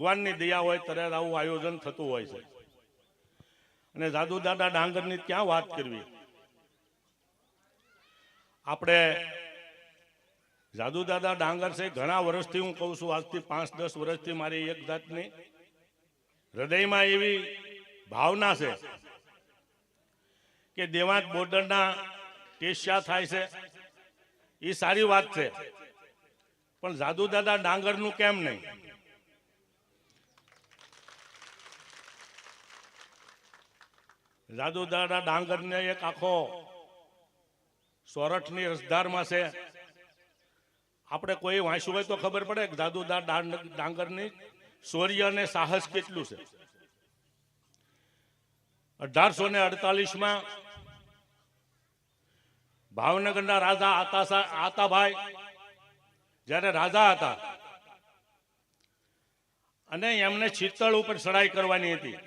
ભગવાનની દયા હોય ત્યારે આવું આયોજન થતું હોય છે. અને જાદુ દાદા ડાંગરની ક્યાં વાત કરવી. આપણે જાદુ દાદા ડાંગર છે, ઘણા વર્ષથી હું કહું છું, આજથી 5-10 વર્ષથી મારી એક જાતની હૃદયમાં એવી ભાવના છે કે દેવાંત બોર્ડરના ટેસ્યા થાય છે એ સારી વાત છે, પણ જાદુ દાદા ડાંગરનું કેમ નહીં? જાદુ દાદા ડાંગરને એક આખો સોરઠની રસધારમાં છે. આપણે કોઈ વાંચ્યું હોય તો ખબર પડે કે જાદુ દાદા ડાંગરની શૌર્ય અને સાહસ કેટલું છે. 1848માં ભાવનગરના રાજા આતાભાઈ જ્યારે રાજા હતા અને એમને ચિત્તળ ઉપર ચડાઈ કરવાની હતી.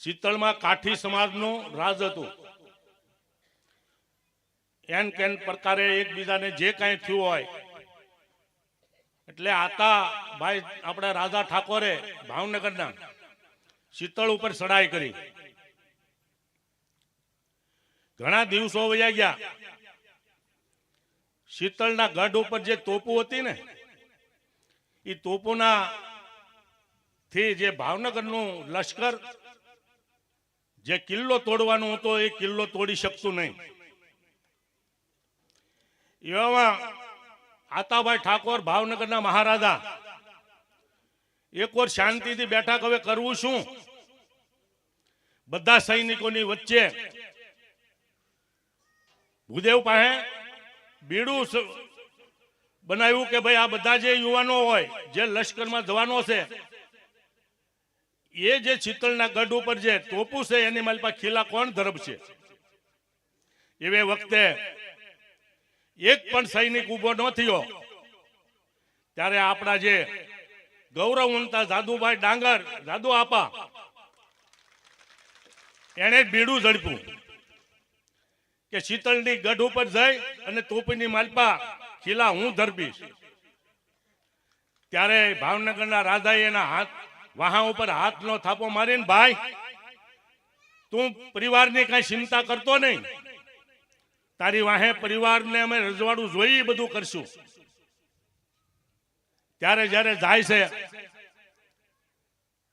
ચિત્તળમાં કાઠી સમાજનું રાજ હતું. એન કેન પ્રકારે એકબીજાને જે કાંઈ થયું હોય એટલે આતાભાઈ આપણા રાજા ઠાકોરે ભાવનગરના ચિત્તળ ઉપર ચડાઈ કરી. ઘણા દિવસો વયા ગયા. શીતળના ગઢ ઉપર જે તોપો હતી ને એ તોપોના થી જે ભાવનગરનું લશ્કર જે કિલ્લો તોડવાનો હતો એ કિલ્લો તોડી શકતું નહીં. એવામાં આતાભાઈ ઠાકોર ભાવનગરના મહારાજા એક વાર શાંતિથી બેઠા, હવે કરવું શું? બધા સૈનિકોની વચ્ચે ભૂદેવ પાસે બીડું બનાવ્યું કે ભાઈ આ બધા જે યુવાનો હોય જે લશ્કરમાં જવાનો છે એ જે ચિત્તળના ગઢ ઉપર જે તોપું છે એની માલપા ખીલા કોણ ધરબશે? એવે વખતે એક પણ સૈનિક ઉભો ન થયો. ત્યારે આપણા જે ગૌરવવંતા જાદુભાઈ ડાંગર, જાદુ આપા, એને બીડું ઝડપ્યું કે શીતળની ગઢ ઉપર જઈ અને તોપની માલપા ખીલા હું ધરબીશ. ત્યારે ભાવનગરના રાજાએ એના હાથ વાહા ઉપર હાથનો થાપો મારીને, ભાઈ તું પરિવારની કઈ ચિંતા કરતો નહીં, તારી વાહે પરિવારને અમે રજવાડું જોઈ બધું કરશું. ત્યારે જ્યારે જાય છે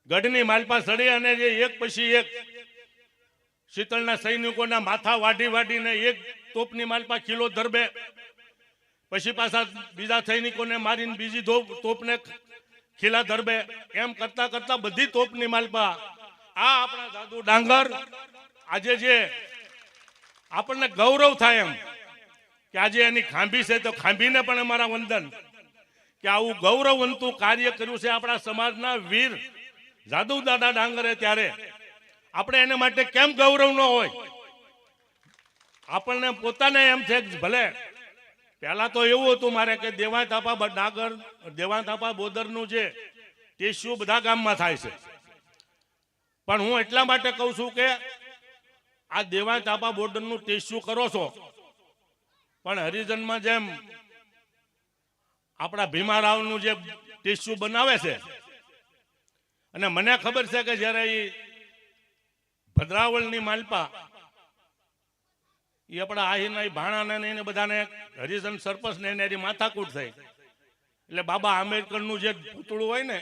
ગઢની માલપા ચડી અને જે એક પછી એક શીતળના સૈનિકોના માથા વાઢી વાઢીને એક તોપની માલપા કિલો ધરબે, પછી પાછા બીજા સૈનિકોને મારીને બીજી તોપને ખીલા ધરબે. એમ કરતા કરતા બધી તોપની માલપા આ આપણા જાદુ ડાંગર આજે જે આપણને ગૌરવ થાય એમ કે આજે એની ખાંભી છે, તો ખાંભીને પણ અમારા વંદન કે આવું ગૌરવવંતું કાર્ય કર્યું છે આપણા સમાજના વીર જાદુ દાદા ડાંગરે. ત્યારે આપણે એને માટે કેમ ગૌરવ ન હોય? આપણને પોતાને એમ છે ભલે પહેલા તો એવું હતું મારે કે દેવાંત આપા ડાંગર, દેવાંત આપા બોદરનું જે ટેસ્યુ બધા ગામમાં થાય છે, પણ હું એટલા માટે કહું છું કે આ દેવાંત આપા બોર્ડરનું ટેસ્યુ કરો છો, પણ હરિજનમાં જેમ આપણા ભીમારાવનું જે ટેસ્યુ બનાવે છે, અને મને ખબર છે કે જ્યારે એ ભદ્રાવળની માલપા એ આપણા આહીના ભાણાને એને બધાને હરિજન સરપંચ ને એની માથાકૂટ થઈ એટલે બાબા આંબેડકરનું જે પૂતળું હોય ને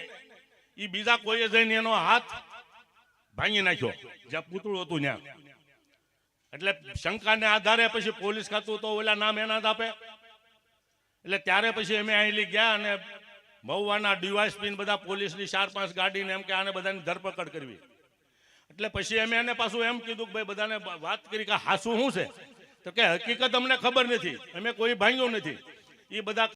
એ બીજા કોઈએ જઈને એનો હાથ ભાંગી નાખ્યો જ્યાં પૂતળું હતું ત્યાં. એટલે શંકાને આધારે પછી પોલીસ ખાતું તો ઓલા નામ એના જ આપે. એટલે ત્યારે પછી અમે અહીં ગયા અને મહુવાના ડીવાયસપી બધા પોલીસની 4-5 ગાડીને એમ કે આને બધાની ધરપકડ કરવી. એટલે પછી અમે એને પાછું એમ કીધું કે ભાઈ બધાને વાત કરી કે હાસું શું છે? તો કે હકીકત અમને ખબર નથી, અમે કોઈ ભાંગ્યું નથી. એ બધા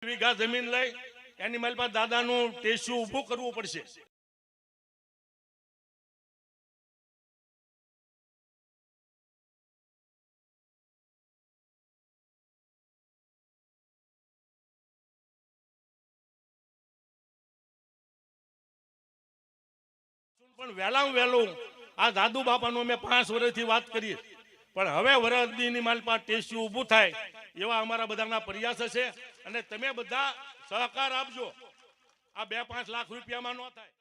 વીઘા જમીન લઈ એની મારી પાસે દાદાનું ટેસ્યુ ઊભું કરવું પડશે. પણ વહેલામાં વહેલું આ દાદુ બાપાનું અમે 5 વર્ષથી વાત કરીએ, પણ હવે વરદની માલપા ટેસ્યુ ઊભું થાય એવા અમારા બધાના પ્રયાસ છે. અને તમે બધા સહકાર આપજો. આ 2-5 લાખ રૂપિયામાં ન થાય.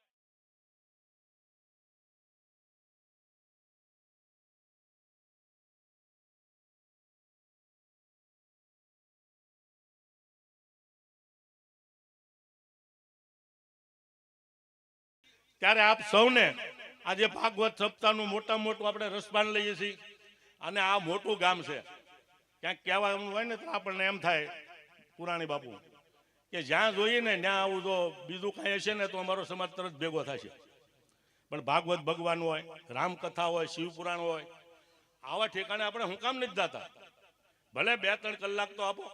ત્યારે આપ સૌને આજે ભાગવત સપ્તાહનું મોટા મોટું આપણે રસપાન લઈએ છીએ. અને આ મોટું ગામ છે, ક્યાંક કહેવાનું હોય ને તો આપણને એમ થાય પુરાણી બાપુ કે જ્યાં જોઈએ ને ત્યાં આવું જો બીજું કાંઈ હશે ને તો અમારો સમાજ તરત ભેગો થશે. પણ ભાગવત ભગવાન હોય, રામકથા હોય, શિવપુરાણ હોય, આવા ઠેકાણે આપણે હું કામ નથી જતા? ભલે 2-3 કલાક તો આપો.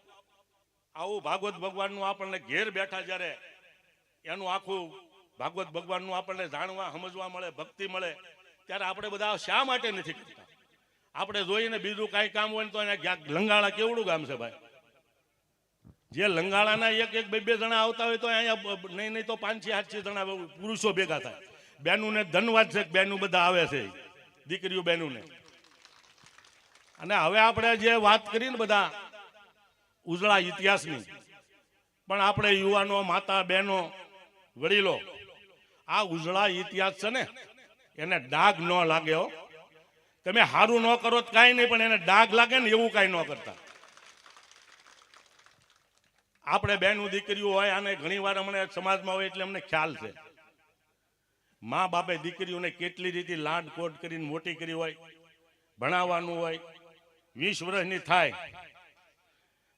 આવું ભાગવત ભગવાનનું આપણને ઘેર બેઠા જ્યારે એનું આખું ભાગવત ભગવાનનું આપણને જાણવા સમજવા મળે, ભક્તિ મળે, ત્યારે આપણે બધા શા માટે નથી કરતા? આપણે જોઈને બીજું કાંઈ કામ હોય ને તો એને લંગાળા કેવડું ગામ છે ભાઈ. જે લંગાળાના 1-2 જણા આવતા હોય તો અહીંયા નહીં તો 5-6 જણા પુરુષો ભેગા થાય. બેનું ને ધન્યવાદ છે, બેનું બધા આવે છે, દીકરીઓ બેનું ને. અને હવે આપણે જે વાત કરી ને બધા ઉજળા ઇતિહાસની, પણ આપણે યુવાનો, માતા, બહેનો, વડીલો, આ ઉજળા ઇતિહાસ છે ને એને ડાઘ ન લાગે હો. તમે સારું ન કરો તો કાંઈ નહીં, પણ એને ડાઘ લાગે ને એવું કાંઈ ન કરતા. આપણે બહેનું દીકરીઓ હોય, આને ઘણી વાર અમને સમાજમાં હોય એટલે અમને ખ્યાલ છે. મા બાપે દીકરીઓને કેટલી રીતે લાડ કોડ કરીને મોટી કરી હોય, ભણાવવાનું હોય. 20 વર્ષની થાય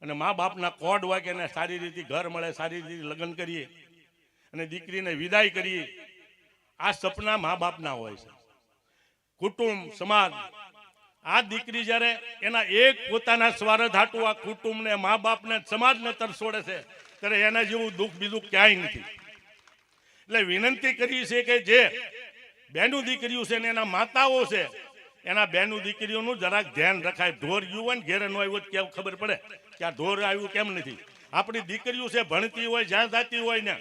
અને મા બાપના કોડ હોય કે એને સારી રીતે ઘર મળે, સારી રીતે લગ્ન કરીએ અને દીકરીને વિદાય કરીએ. આ સપના મા બાપના હોય છે. કુટુંબ, સમાજ. આ દીકરી જ્યારે એના એક પોતાના સ્વાર્થ હાટું આ કુટુંબને, મા બાપને, સમાજને તરસોડે છે, ત્યારે એના જેવું દુઃખ બીજું ક્યાંય નથી. એટલે વિનંતી કરી છે કે જે બેનું દીકરીઓ છે ને એના માતાઓ છે, એના બેનું દીકરીઓનું જરાક ધ્યાન રખાય. ઢોર ગયું હોય ને ઘેરે ન આવ્યું કેમ ખબર પડે કે આ ઢોર આવ્યું કેમ નથી. આપણી દીકરીઓ છે, ભણતી હોય, જ્યાં જાતી હોય ને,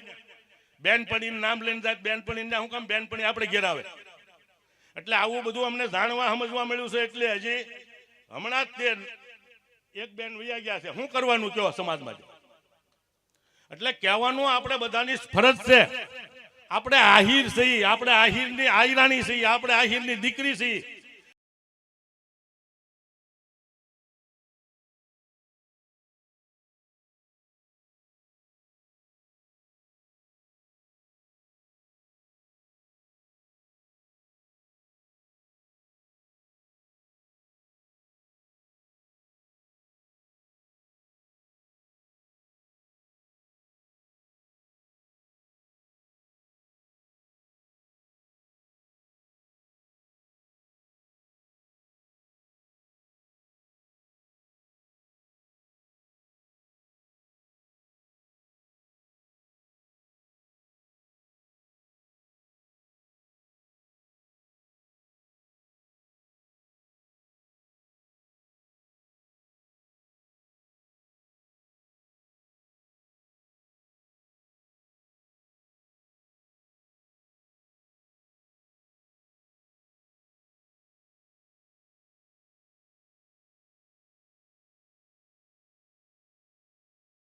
બેનપણીનું નામ લઈને જાય, બેનપણીને શું કામ બેનપણી આપણે ઘેર આવે. એટલે આવું બધું અમને જાણવા સમજવા મળ્યું છે. એટલે હજી હમણાં જ તે એક બેન વૈયા ગયા છે. શું કરવાનું કયો સમાજમાં? એટલે કહેવાનું આપણે બધાની ફરજ છે. આપણે આહિર છીએ, આપણે આહિરની આયરાણી છીએ, આપણે આહિરની દીકરી છીએ.